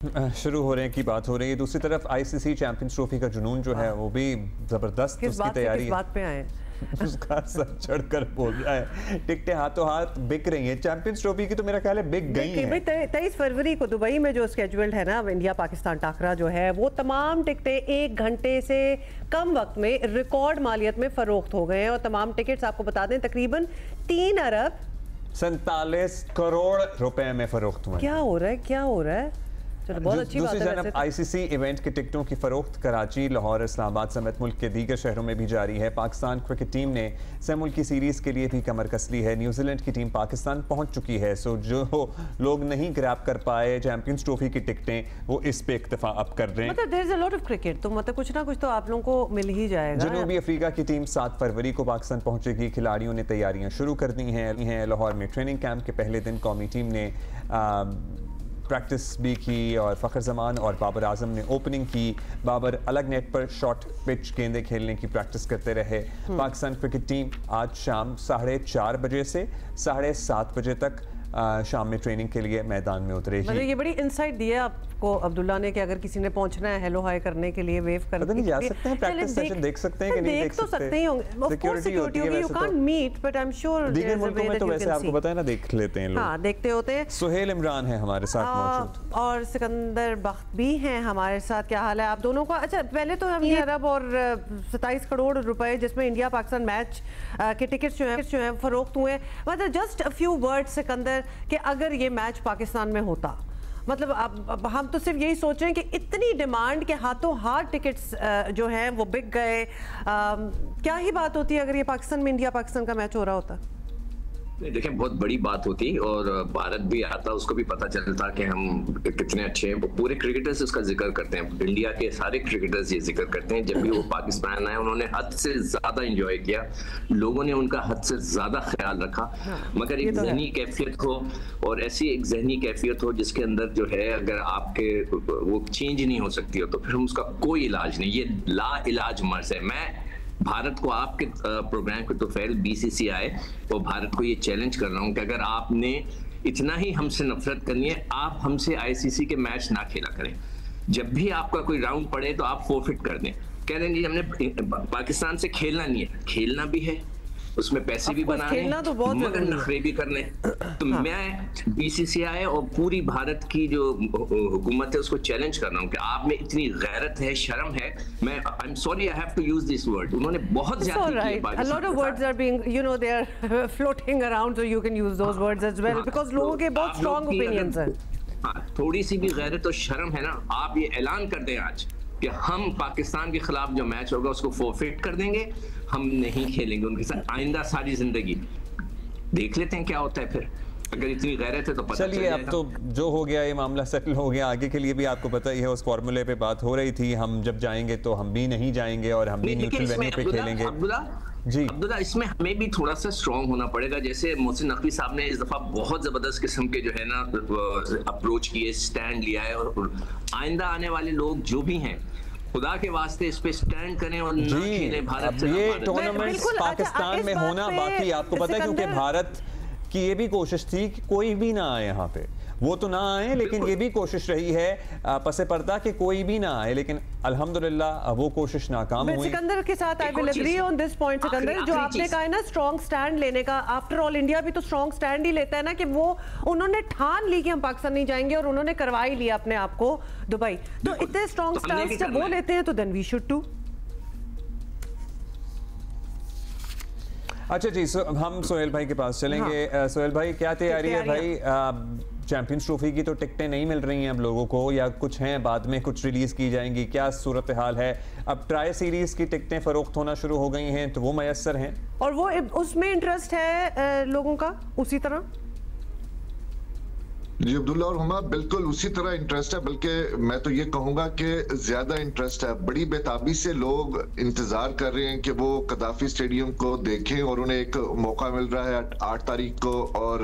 शुरू हो रहे हैं की बात हो रही है। दूसरी तरफ आईसीसी चैंपियंस ट्रॉफी का जुनून जो है वो भी जबरदस्त उसकी तैयारी किस बात पे आए उसका सर चढ़कर बोल रहा है, टिकटें हाथों हाथ बिक रही हैं। चैंपियंस ट्रॉफी की तो मेरा ख्याल है बिक गई हैं। 23 फरवरी को दुबई में जो स्केड्यूल्ड है ना इंडिया पाकिस्तान टाकरा जो है, वो तमाम टिकटें 1 घंटे से कम वक्त में रिकॉर्ड मालियत में फरोख्त हो गए हैं और तमाम टिकट्स आपको बता दें तकरीबन 3 अरब 47 करोड़ रुपए में फरोख्त हुए। क्या हो रहा है? चलो बहुत अच्छी बात है। आईसीसी इवेंट के टिकटों की फरोख्त कराची, लाहौर, इस्लामाबाद समेत मुल्क के दीगर शहरों में भी जारी है। पाकिस्तान क्रिकेट टीम ने सह मुल्की सीरीज के लिए भी कमर कस ली है। न्यूजीलैंड की टीम पाकिस्तान पहुंच चुकी है। सो जो लोग नहीं ग्रैब कर पाए चैंपियंस ट्रॉफी की टिकटें, वो इस पे इक्तफा अब कर रहे हैं। मतलब there is a lot of cricket, तो मतलब कुछ ना कुछ तो आप लोगों को मिल ही जाएगा। जनूबी अफ्रीका की टीम 7 फरवरी को पाकिस्तान पहुंचेगी। खिलाड़ियों ने तैयारियां शुरू कर दी हैं। लाहौर में ट्रेनिंग कैंप के पहले दिन कौमी टीम ने प्रैक्टिस भी की और फ़खर जमान और बाबर आजम ने ओपनिंग की। बाबर अलग नेट पर शॉर्ट पिच गेंदे खेलने की प्रैक्टिस करते रहे। पाकिस्तान क्रिकेट टीम आज शाम 4:30 बजे से 7:30 बजे तक शाम में ट्रेनिंग के लिए मैदान में उतरेगी। मतलब ये बड़ी इंसाइट दी है आपको अब्दुल्ला ने कि अगर किसी ने पहुंचना है हेलो हाय करने के लिए, वेव करने नहीं जा सकते हैं, प्रैक्टिस सेशन देख सकते हैं कि नहीं देख सकते ही होंगे। ऑफ कोर्स सिक्योरिटी होगी, you can't meet, but I am sure दीगर मुल्कों में तो वैसे आपको पता है ना, देख लेते हैं लोग। हां, देखते होते हैं। सुहेल इमरान है हमारे साथ मौजूद और सिकंदर बख्त भी हैं हमारे साथ। क्या हाल है आप दोनों का? अच्छा, पहले तो हम ये अरब और 27 करोड़ रुपए जिसमें इंडिया पाकिस्तान मैच के टिकट्स जो है फरोख्त हुए, मतलब just a few words Sikandar कि अगर ये मैच पाकिस्तान में होता, मतलब अब हम तो सिर्फ यही सोच रहे हैं कि इतनी डिमांड के हाथों हाथ टिकट्स जो हैं वो बिक गए। क्या ही बात होती है अगर ये पाकिस्तान में इंडिया पाकिस्तान का मैच हो रहा होता? देखिए, बहुत बड़ी बात होती और भारत भी आता, उसको भी पता चलता कि हम कितने अच्छे हैं। पूरे क्रिकेटर्स इसका जिक्र करते हैं, इंडिया के सारे क्रिकेटर्स ये जिक्र करते हैं। जब भी वो पाकिस्तान आए उन्होंने हद से ज्यादा एंजॉय किया, लोगों ने उनका हद से ज्यादा ख्याल रखा। मगर एक जहनी कैफियत हो, और ऐसी एक जहनी कैफियत हो जिसके अंदर जो है अगर आपके वो चेंज नहीं हो सकती हो तो फिर उसका कोई इलाज नहीं। ये ला इलाज मर्ज है। मैं भारत को आपके प्रोग्राम के तोफैल बीसीसीआई और भारत को ये चैलेंज कर रहा हूं कि अगर आपने इतना ही हमसे नफरत करनी है, आप हमसे आईसीसी के मैच ना खेला करें। जब भी आपका कोई राउंड पड़े तो आप फोरफिट कर दें। कह रहे हैं जी हमने पाकिस्तान से खेलना नहीं है, खेलना भी है, उसमें पैसे भी बनाने हैं, तो मगर नखरे भी करने। तो मैं बीसीसीआई और पूरी भारत की जो हुकूमत है उसको चैलेंज कर रहा हूँ कि आप में इतनी गैरत है, शर्म है। मैं I am sorry, I have to use this word. उन्होंने बहुत ज्यादा किया। A lot of words are being, you know, they are floating around, so you can use those words as well because लोगों के बहुत strong opinions हैं। हाँ, थोड़ी सी भी गैरत और शर्म है ना, आप ये ऐलान कर दें आज कि हम पाकिस्तान के खिलाफ जो मैच होगा उसको फोरफिट कर देंगे, हम नहीं खेलेंगे उनके साथ आइंदा सारी जिंदगी। देख लेते हैं क्या होता है फिर, अगर इतनी गैरत है तो पता चलिए। अब तो जो हो गया ये मामला सेटल हो गया, आगे के लिए भी आपको पता ही है उस फॉर्मूले पे बात हो रही थी। हम जब जाएंगे तो हम भी नहीं जाएंगे और हम भी न्यूट्रल वेन्यू पे खेलेंगे। जी अब्दुल्ला, इसमें हमें भी थोड़ा सा स्ट्रॉन्ग होना पड़ेगा। जैसे मोहसिन नकवी साहब ने इस दफा बहुत जबरदस्त किस्म के जो है ना अप्रोच किए, स्टैंड लिया है, और आइंदा आने वाले लोग जो भी हैं खुदा के वास्ते इस पे स्टैंड करें और ना खेलें भारत से। ये टूर्नामेंट पाकिस्तान में होना बाकी, आपको पता है, क्योंकि भारत की ये भी कोशिश थी कि कोई भी ना आए यहाँ पे। वो तो ना आए, लेकिन ये भी कोशिश रही है पसे पर्दा कि कोई भी ना आए, लेकिन अल्हम्दुलिल्लाह वो कोशिश नाकाम हुई। सिकंदर के साथ I will agree on this point. Sikandar, जो आपने कहा है ना स्ट्रॉन्ग स्टैंड लेने का, आफ्टर ऑल इंडिया भी तो स्ट्रॉन्ग स्टैंड ही लेता है ना, कि वो उन्होंने ठान ली कि हम पाकिस्तान नहीं जाएंगे और उन्होंने करवाई लिया अपने आप को दुबई। तो इतने स्ट्रॉन्ग स्टैंड जब वो लेते हैं तो देन वी शुड टू। अच्छा जी, हम सोहेल भाई के पास चलेंगे। हाँ। सोहेल भाई, क्या तैयारी है भाई? चैंपियंस ट्रॉफी की तो टिकटें नहीं मिल रही हैं अब लोगों को, या कुछ हैं बाद में कुछ रिलीज की जाएंगी, क्या सूरत हाल है? अब ट्राई सीरीज की टिकटें फरोख्त होना शुरू हो गई हैं तो वो मैसर हैं, और वो उसमें इंटरेस्ट है लोगों का उसी तरह। जी अब्दुल्ला और हुमा, बिल्कुल उसी तरह इंटरेस्ट है, बल्कि मैं तो ये कहूंगा कि ज्यादा इंटरेस्ट है। बड़ी बेताबी से लोग इंतजार कर रहे हैं कि वो कदाफी स्टेडियम को देखें, और उन्हें एक मौका मिल रहा है 8 तारीख को और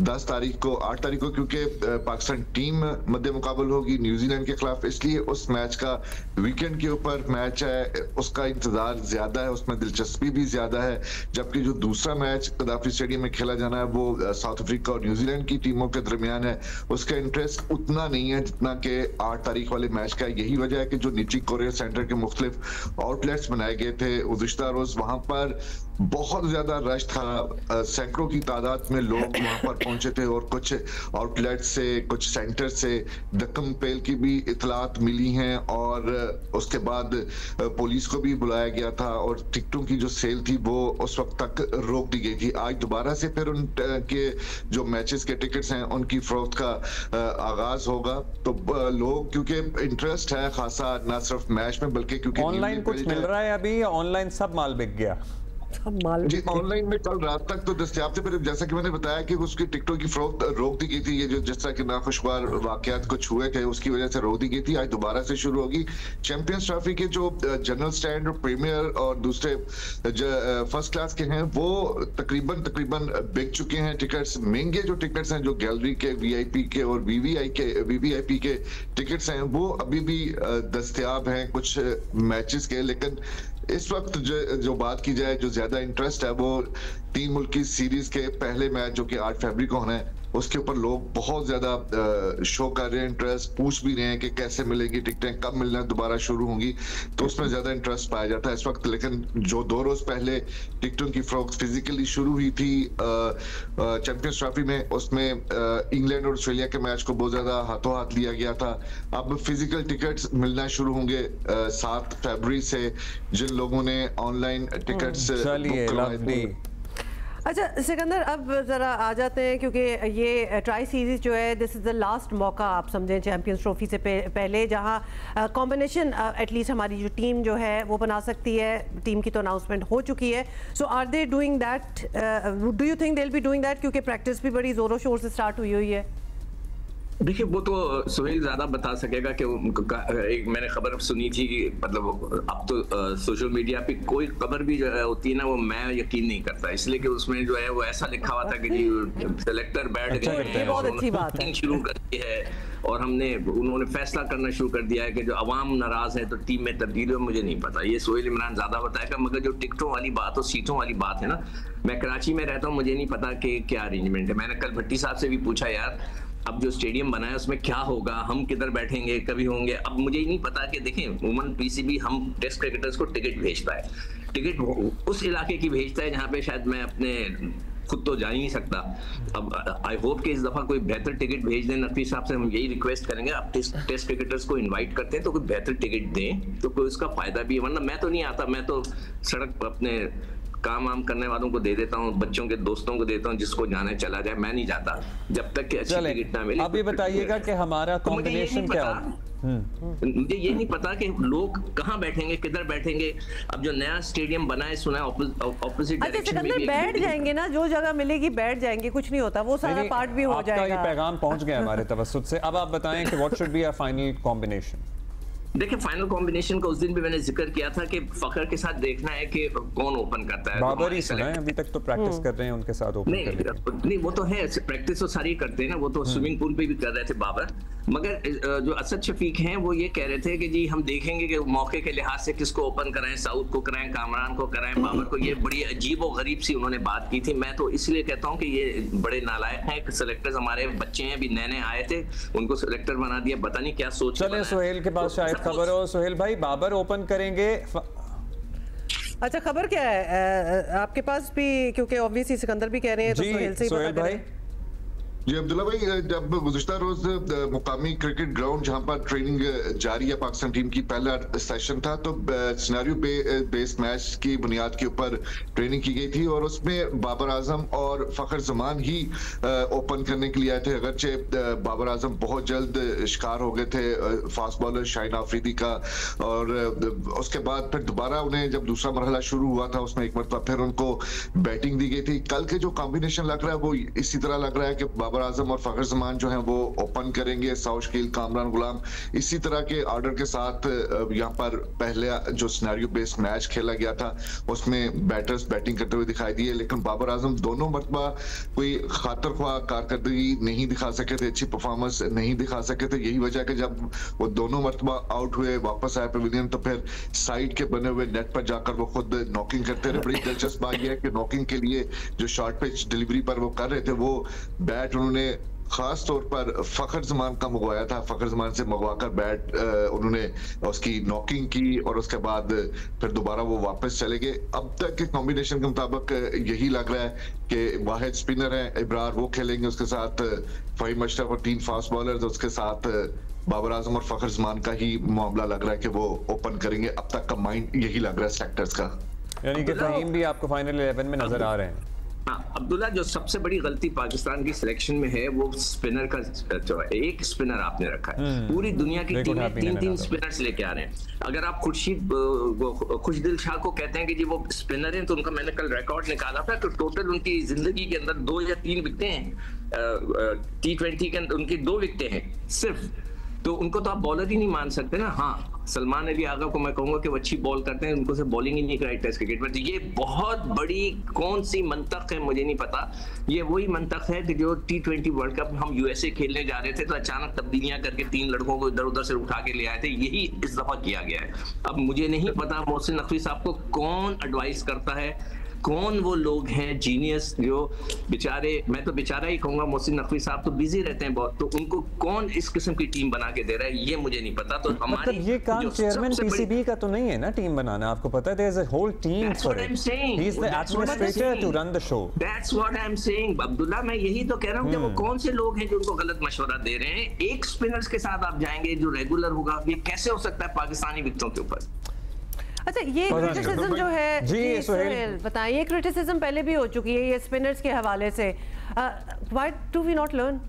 10 तारीख को। 8 तारीख को क्योंकि पाकिस्तान टीम मद्दे मुकाबल होगी न्यूजीलैंड के खिलाफ, इसलिए उस मैच का वीकेंड के ऊपर मैच है, उसका इंतजार ज्यादा है, उसमें दिलचस्पी भी ज्यादा है। जबकि जो दूसरा मैच कदाफी स्टेडियम में खेला जाना है वो साउथ अफ्रीका और न्यूजीलैंड की टीमों के दरमियान फैन है उसका इंटरेस्ट उतना नहीं है जितना कि 8 तारीख वाले मैच का। यही वजह है कि जो निजी कोरियर सेंटर के मुख्तलिफ आउटलेट्स बनाए गए थे गुज़िश्ता रोज, वहां पर बहुत ज्यादा रश था, सैकड़ों की तादाद में लोग वहां पर पहुंचे थे और कुछ आउटलेट से, कुछ सेंटर से दक्कम पेल की भी इतलात मिली हैं और उसके बाद पुलिस को भी बुलाया गया था और टिकटों की जो सेल थी वो उस वक्त तक रोक दी गई थी। आज दोबारा से फिर उनके जो मैचेस के टिकट्स हैं उनकी फरोख्त का आगाज होगा, तो लोग क्योंकि इंटरेस्ट है खासा ना सिर्फ मैच में बल्कि क्योंकि ऑनलाइन कुछ मिल रहा है अभी, ऑनलाइन सब माल बिक गया जी। ऑनलाइन में कल रात तक तो दस्तयाब थे, फिर जैसा कि मैंने बताया कि उसकी टिकटों की फरोख्त रोक दी गई थी। ये जो जिस तरह के नाखुशगवार वाकयात कुछ हुए थे उसकी वजह से रोक दी गई थी, आज दोबारा से शुरू होगी। चैंपियंस ट्रॉफी के जो जनरल स्टैंड और प्रीमियर और दूसरे फर्स्ट क्लास के हैं वो तकरीबन बिक चुके हैं टिकट्स। महंगे जो टिकट्स हैं, जो गैलरी के, वीआईपी के और वीवीआईपी के टिकट्स हैं वो अभी भी दस्तयाब हैं कुछ मैचेस के। लेकिन इस वक्त जो बात की जाए, जो ज्यादा इंटरेस्ट है वो 3 मुल्की सीरीज के पहले मैच जो कि 8 फरवरी को होना है उसके ऊपर लोग बहुत ज्यादा शो कर रहे हैं, इंटरेस्ट पूछ भी रहे हैं कि कैसे मिलेंगी टिकटें, कब मिलना दोबारा शुरू होंगी, तो उसमें ज्यादा इंटरेस्ट पाया जाता है इस वक्त। लेकिन जो 2 रोज पहले टिकटों की फरोख्त फिजिकली शुरू हुई थी चैंपियंस ट्रॉफी में, उसमें इंग्लैंड और ऑस्ट्रेलिया के मैच को बहुत ज्यादा हाथों हाथ लिया गया था। अब फिजिकल टिकट्स मिलना शुरू होंगे 7 फरवरी से जिन लोगों ने ऑनलाइन टिकट्स बुक करवाए थे। अच्छा सिकंदर, अब ज़रा आ जाते हैं क्योंकि ये ट्राई सीरीज़ जो है दिस इज़ द लास्ट मौका आप समझें चैंपियंस ट्रॉफी से पहले जहां कॉम्बिनेशन एटलीस्ट हमारी जो टीम जो है वो बना सकती है। टीम की तो अनाउंसमेंट हो चुकी है, so are they doing that, do you think they will be doing that, क्योंकि प्रैक्टिस भी बड़ी ज़ोरों शोर से स्टार्ट हुई है? देखिए वो तो सुहेल ज्यादा बता सकेगा कि एक मैंने खबर सुनी थी कि मतलब अब तो सोशल मीडिया पे कोई खबर भी जो है होती है ना वो मैं यकीन नहीं करता, इसलिए कि उसमें जो है वो ऐसा लिखा हुआ था कि जी सिलेक्टर बैठ गए हैं, बहुत अच्छी बात है, शुरू कर दी है और उन्होंने फैसला करना शुरू कर दिया है कि जो अवाम नाराज है तो टीम में तब्दीली हो। मुझे नहीं पता, ये सोहेल इमरान ज्यादा बताएगा, मगर जो टिकटों वाली बात और सीटों वाली बात है ना, मैं कराची में रहता हूँ, मुझे नहीं पता कि क्या अरेंजमेंट है। मैंने कल भट्टी साहब से भी पूछा यार अब जो स्टेडियम बना है उसमें क्या होगा, हम किधर बैठेंगे, कभी होंगे, अब मुझे ही नहीं पता कि देखें वुमेन पीसीबी हम टेस्ट क्रिकेटर्स को टिकट भेजता है, टिकट उस इलाके की भेजता है जहाँ पे शायद मैं अपने खुद तो जा ही नहीं सकता। अब आई होप कि इस दफा कोई बेहतर टिकट भेज दें। नकवी साहब से हम यही रिक्वेस्ट करेंगे, आप टेस्ट क्रिकेटर्स को इनवाइट करते हैं तो कोई बेहतर टिकट दें तो कोई उसका फायदा भी है, वरना मैं तो नहीं आता, मैं तो सड़क अपने काम वाम करने वालों को दे देता हूँ, बच्चों के दोस्तों को देता हूँ, जिसको जाना है चला जाए, मैं नहीं जाता जब तक कि अच्छी टिकट ना मिले। अभी बताइएगा कि हमारा कॉम्बिनेशन क्या है। मुझे ये नहीं पता कि लोग कहाँ बैठेंगे, किधर बैठेंगे। अब जो नया स्टेडियम बना है सुना है ऑपोजिट डायरेक्शन में भी बैठ जाएंगे ना, जो जगह मिलेगी बैठ जाएंगे, कुछ नहीं होता, वो सारा पार्ट भी हो जाएगा। आपका ये पैगाम पहुंच गया हमारे तवज्जुह से। अब आप बताएं कि what should be our final combination. देखिए फाइनल कॉम्बिनेशन का उस दिन भी मैंने जिक्र किया था कि फखर के साथ देखना है कि कौन ओपन करता है। बाबर ही सुना है, अभी तक तो प्रैक्टिस कर रहे हैं उनके साथ ओपन नहीं वो तो है, प्रैक्टिस तो सारी करते हैं ना, वो तो स्विमिंग पूल पे भी कर रहे थे बाबर। मगर जो असद शफीक हैं वो ये कह रहे थे कि जी हम देखेंगे कि मौके के लिहाज से किसको ओपन कराएं, साउथ को कराएं, कामरान को कराएं, बाबर को। ये बड़ी अजीब और गरीब सी उन्होंने बात की थी। मैं तो इसलिए कहता हूँ कि ये बड़े नालायक हैं, सेलेक्टर्स हमारे बच्चे हैं, अभी नए आए थे, उनको सेलेक्टर बना दिया, पता नहीं क्या सोच। चले सोहेल के पास शायद खबर हो। सोहेल भाई बाबर ओपन करेंगे। अच्छा खबर क्या है आपके पास भी, क्योंकि ऑब्वियसली सिकंदर भी कह रहे हैं तो सोहेल से ही पता करें। जी अब्दुल्ला भाई, जब गुज़िश्ता रोज मुकामी क्रिकेट ग्राउंड जहां पर ट्रेनिंग जारी है पाकिस्तान टीम की, पहला सेशन था तो सिनेरियो बेस्ड मैच की बुनियाद के ऊपर ट्रेनिंग की गई थी और उसमें बाबर आजम और फखर जमान ही ओपन करने के लिए आए थे। अगरचे बाबर आजम बहुत जल्द शिकार हो गए थे फास्ट बॉलर शाहीन आफरीदी का, और उसके बाद फिर दोबारा उन्हें जब दूसरा मरहला शुरू हुआ था उसमें एक मरतबा फिर उनको बैटिंग दी गई थी। कल के जो कॉम्बिनेशन लग रहा है वो इसी तरह लग रहा है कि बाबर आजम और फखर जमान जो हैं वो ओपन करेंगे, साउथ शकील, कामरान गुलाम, इसी तरह के ऑर्डर के साथ यहाँ पर पहले जो सिनेरियो बेस्ड मैच खेला गया था उसमें बैटर्स बैटिंग करते हुए दिखाई दिए, लेकिन बाबर आजम दोनों मरतबा कोई खातर ख्वाह कारकर्दगी नहीं दिखा सके थे, अच्छी परफॉर्मेंस नहीं दिखा सके थे। यही वजह कि जब वो दोनों मरतबा आउट हुए, वापस आए पवेलियन, तो फिर साइड के बने हुए नेट पर जाकर वो खुद नॉकिंग करते रहे। बड़ी दिलचस्प बात यह है कि नॉकिंग के लिए जो शॉर्ट पिच डिलीवरी पर वो कर रहे थे वो बैट उन्होंने खास तौर पर फखर जमान का मंगवाया था। फखर जमान से मंगवाकर बैट उन्होंने उसकी नॉकिंग की और उसके बाद फिर दोबारा वो वापस चले गए। अब तक के कॉम्बिनेशन के मुताबिक यही लग रहा है कि वाहिद स्पिनर है इब्रार, वो खेलेंगे, उसके साथ फहीम अशरफ और 3 फास्ट बॉलर्स, उसके साथ बाबर आजम और फखर जमान का ही मामला लग रहा है कि वो ओपन करेंगे। अब तक का माइंड यही लग रहा है सेलेक्टर्स का। यानी कि फहीम भी आपको फाइनल 11 में नजर आ रहे हैं। हाँ अब्दुल्ला, जो सबसे बड़ी गलती पाकिस्तान की सिलेक्शन में है वो स्पिनर का जो है, एक स्पिनर आपने रखा है। पूरी दुनिया की टीमें 3-3 स्पिनर्स लेके आ रहे हैं। अगर आप खुशदिल शाह को कहते हैं कि जी वो स्पिनर हैं, तो उनका मैंने कल रिकॉर्ड निकाला था तो टोटल उनकी जिंदगी के अंदर 2 या 3 विकेटें हैं। T20 के अंदर उनकी 2 विकेटें हैं सिर्फ, तो उनको तो आप बॉलर ही नहीं मान सकते ना। हाँ, सलमान अली आगा को मैं कहूंगा कि वो अच्छी बॉल करते हैं, उनको से बॉलिंग ही नहीं कराई टेस्ट क्रिकेट में। तो ये बहुत बड़ी कौन सी मंतक है मुझे नहीं पता। ये वही मंतक है कि जो T20 वर्ल्ड कप हम USA खेलने जा रहे थे तो अचानक तब्दीलियां करके 3 लड़कों को इधर उधर से उठा के ले आए थे। यही इस दफा किया गया है। अब मुझे नहीं पता मोहसिन नकवी साहब को कौन एडवाइस करता है, कौन वो लोग हैं जीनियस जो बेचारे, मैं तो बेचारा ही कहूंगा, मोहसिन नकवी साहब तो बिजी रहते हैं बहुत, तो उनको कौन इस किस्म की टीम बना के दे रहा है ये मुझे नहीं पता। तो हमारी मतलब ये काम चेयरमैन PCB का तो नहीं है ना टीम बनाना, आपको पता है, there is a whole team for it, he is the administrator to run the show. That's what I am saying Abdullah, मैं यही तो कह रहा हूं कि वो कौन से लोग हैं जो उनको गलत मशवरा दे रहे हैं। एक स्पिनर्स के साथ आप जाएंगे जो रेगुलर होगा, ये कैसे हो सकता है पाकिस्तानी विकेटों के ऊपर? अच्छा, ये क्रिटिसिज्म जो है जी सुहेल बताइए, ये क्रिटिसिज्म पहले भी हो चुकी है ये स्पिनर्स के हवाले से, why do we not learn?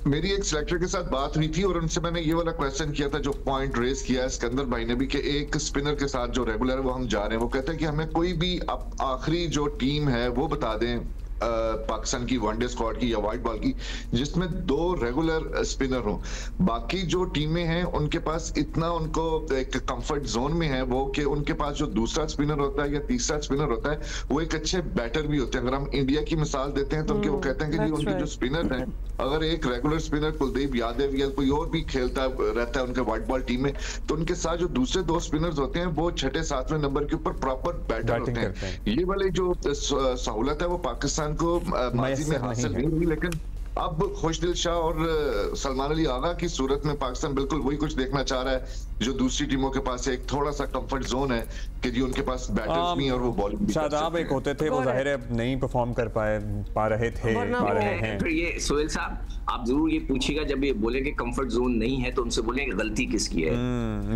मेरी एक सिलेक्टर के साथ बात हुई थी और उनसे मैंने ये वाला क्वेश्चन किया था जो पॉइंट रेज किया सिकंदर भाई ने भी, कि एक स्पिनर के साथ जो रेगुलर वो हम जा रहे हैं, वो कहते हैं कि हमें कोई भी आखिरी जो टीम है वो बता दें पाकिस्तान की वनडे स्क्वाड की या व्हाइट बॉल की, जिसमें 2 रेगुलर स्पिनर हो। बाकी जो टीमें हैं उनके पास इतना उनको एक कंफर्ट जोन में है वो कि उनके पास जो दूसरा स्पिनर होता है या तीसरा स्पिनर होता है वो एक अच्छे बैटर भी होते हैं। अगर हम इंडिया की मिसाल देते हैं तो उनके वो कहते हैं कि जी उनके जो स्पिनर हैं, अगर एक रेगुलर स्पिनर कुलदीप यादव या कोई और भी खेलता रहता है उनके व्हाइट बॉल टीम में, तो उनके साथ जो दूसरे 2 स्पिनर्स होते हैं वो 6, 7वें नंबर के ऊपर प्रॉपर बैटर होते हैं। ये वाली जो सहूलत है वो पाकिस्तान को माजी में हासिल नहीं हुई, लेकिन अब खुशदिल शाह और सलमान अली आगा की सूरत में पाकिस्तान बिल्कुल वही कुछ देखना चाह रहा है जो दूसरी टीमों के पास एक थोड़ा सा कंफर्ट जोन है कि जी उनके पास बैटर्स भी और वो बॉलिंग भी। शादाब एक होते थे, वो जाहिर है नहीं परफॉर्म कर पा रहे हैं। फिर ये सोहेल साहब आप जरूर ये पूछिएगा जब ये बोले कि कंफर्ट जोन नहीं है तो उनसे बोलेंगे गलती किसकी है।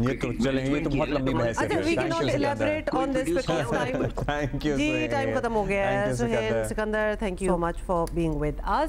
ये तो चलेंगे, ये तो बहुत लंबी बहस है। We can not elaborate on this because time, thank you ji time खत्म हो गया है। Suhail, Sikandar, thank you so much for being with us.